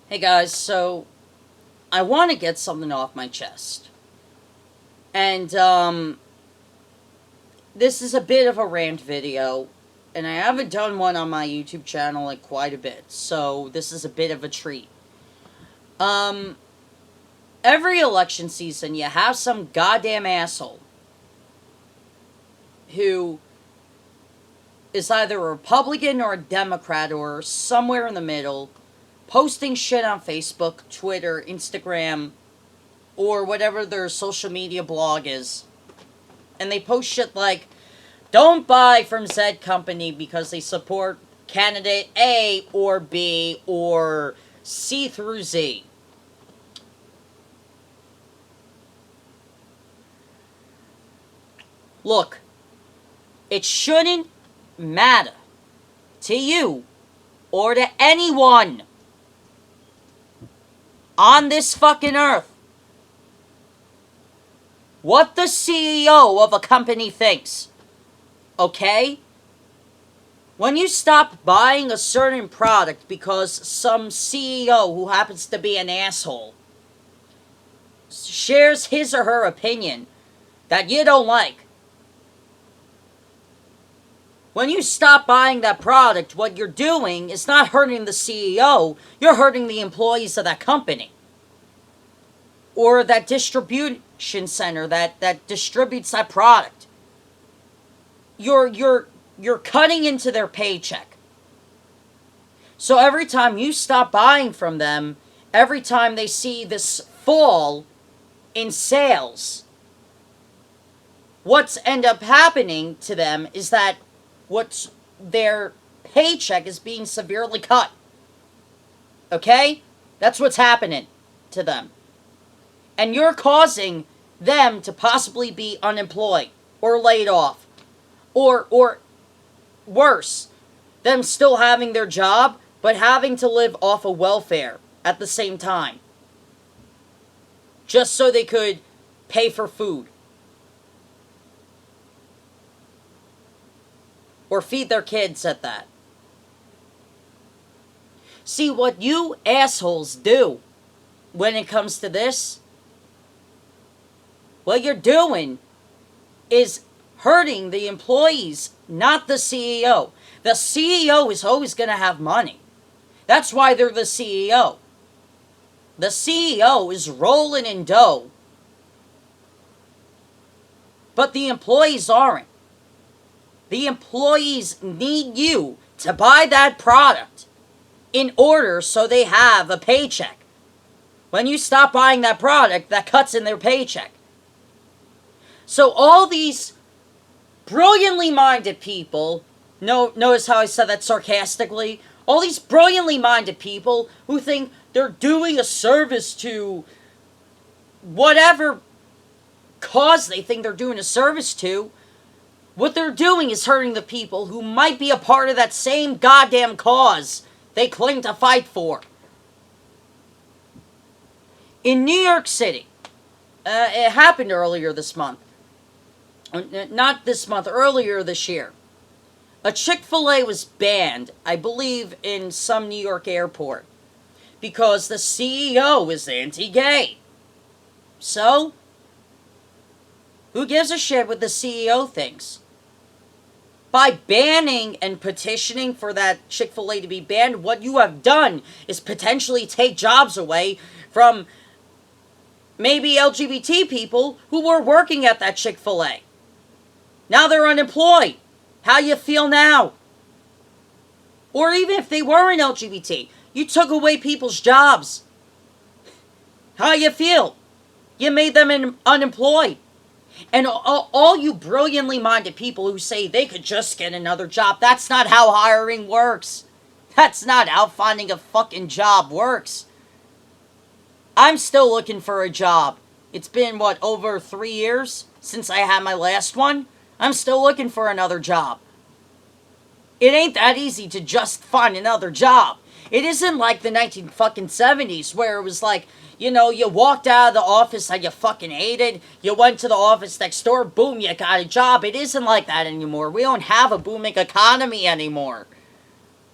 Hey guys, so I want to get something off my chest. And this is a bit of a rant video, and I haven't done one on my YouTube channel in quite a bit, so this is a bit of a treat. Um every election season you have some goddamn asshole who is either a Republican or a Democrat or somewhere in the middle, posting shit on Facebook, Twitter, Instagram, or whatever their social media blog is. And they post shit like, don't buy from Z company because they support candidate A or B or C through Z. Look, it shouldn't matter to you or to anyone on this fucking earth what the CEO of a company thinks. Okay? When you stop buying a certain product because some CEO who happens to be an asshole shares his or her opinion that you don't like, when you stop buying that product, what you're doing is not hurting the CEO, you're hurting the employees of that company. Or that distribution center that distributes that product. You're cutting into their paycheck. So every time you stop buying from them, every time they see this fall in sales, what's end up happening to them is that what's their paycheck is being severely cut. Okay? That's what's happening to them. And you're causing them to possibly be unemployed or laid off. Or worse, them still having their job but having to live off of welfare at the same time. Just so they could pay for food. Or feed their kids at that. See, what you assholes do when it comes to this, what you're doing is hurting the employees, not the CEO. The CEO is always going to have money. That's why they're the CEO. The CEO is rolling in dough. But the employees aren't. The employees need you to buy that product in order so they have a paycheck. When you stop buying that product, that cuts in their paycheck. So all these brilliantly minded people, notice how I said that sarcastically? All these brilliantly minded people who think they're doing a service to whatever cause they think they're doing a service to, what they're doing is hurting the people who might be a part of that same goddamn cause they claim to fight for. In New York City, it happened earlier this month. Not this month, earlier this year. A Chick-fil-A was banned, I believe, in some New York airport because the CEO is anti-gay. So, who gives a shit what the CEO thinks? By banning and petitioning for that Chick-fil-A to be banned, what you have done is potentially take jobs away from maybe LGBT people who were working at that Chick-fil-A. Now they're unemployed. How you feel now? Or even if they weren't LGBT, you took away people's jobs. How you feel? You made them unemployed. And all you brilliantly minded people who say they could just get another job, that's not how hiring works. That's not how finding a fucking job works. I'm still looking for a job. It's been, over 3 years since I had my last one? I'm still looking for another job. It ain't that easy to just find another job. It isn't like the 1970s where it was like, you walked out of the office that you fucking hated, you went to the office next door, boom, you got a job. It isn't like that anymore. We don't have a booming economy anymore.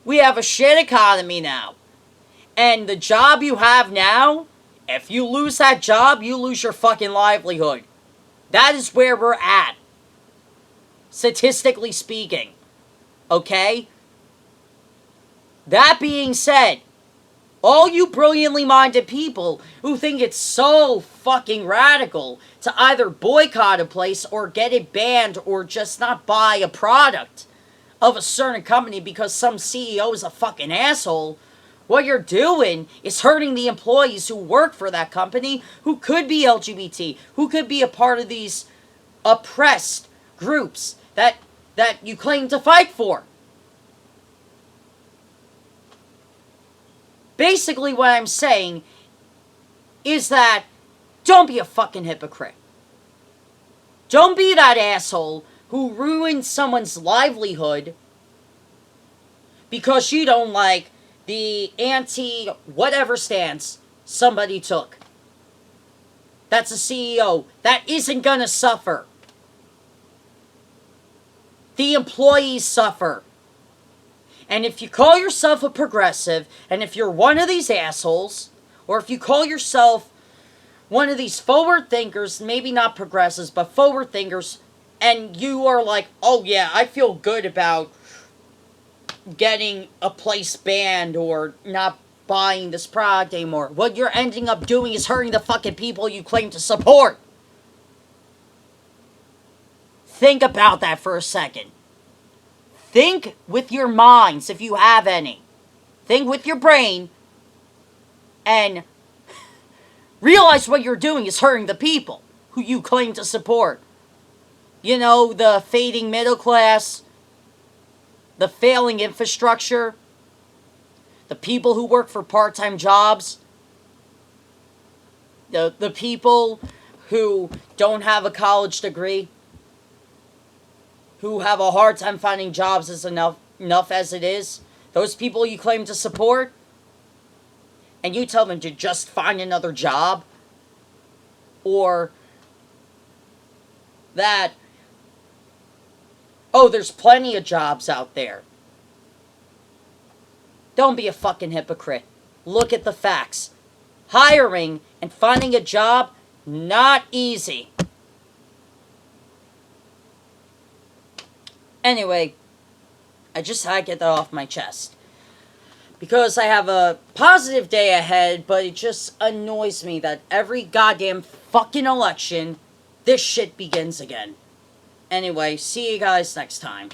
We have a shit economy now. And the job you have now, if you lose that job, you lose your fucking livelihood. That is where we're at. Statistically speaking. Okay? That being said, all you brilliantly minded people who think it's so fucking radical to either boycott a place or get it banned or just not buy a product of a certain company because some CEO is a fucking asshole, what you're doing is hurting the employees who work for that company, who could be LGBT, who could be a part of these oppressed groups that you claim to fight for. Basically, what I'm saying is that don't be a fucking hypocrite. Don't be that asshole who ruins someone's livelihood because you don't like the anti-whatever stance somebody took. That's a CEO. That isn't gonna suffer. The employees suffer. And if you call yourself a progressive, and if you're one of these assholes, or if you call yourself one of these forward thinkers, maybe not progressives, but forward thinkers, and you are like, oh yeah, I feel good about getting a place banned or not buying this product anymore, what you're ending up doing is hurting the fucking people you claim to support. Think about that for a second. Think with your minds, if you have any. Think with your brain and realize what you're doing is hurting the people who you claim to support. You know, the fading middle class, the failing infrastructure, the people who work for part-time jobs, the people who don't have a college degree, who have a hard time finding jobs as enough as it is, those people you claim to support, and you tell them to just find another job, or that, oh, there's plenty of jobs out there. Don't be a fucking hypocrite. Look at the facts. Hiring and finding a job, not easy. Anyway, I just had to get that off my chest. Because I have a positive day ahead, but it just annoys me that every goddamn fucking election, this shit begins again. Anyway, see you guys next time.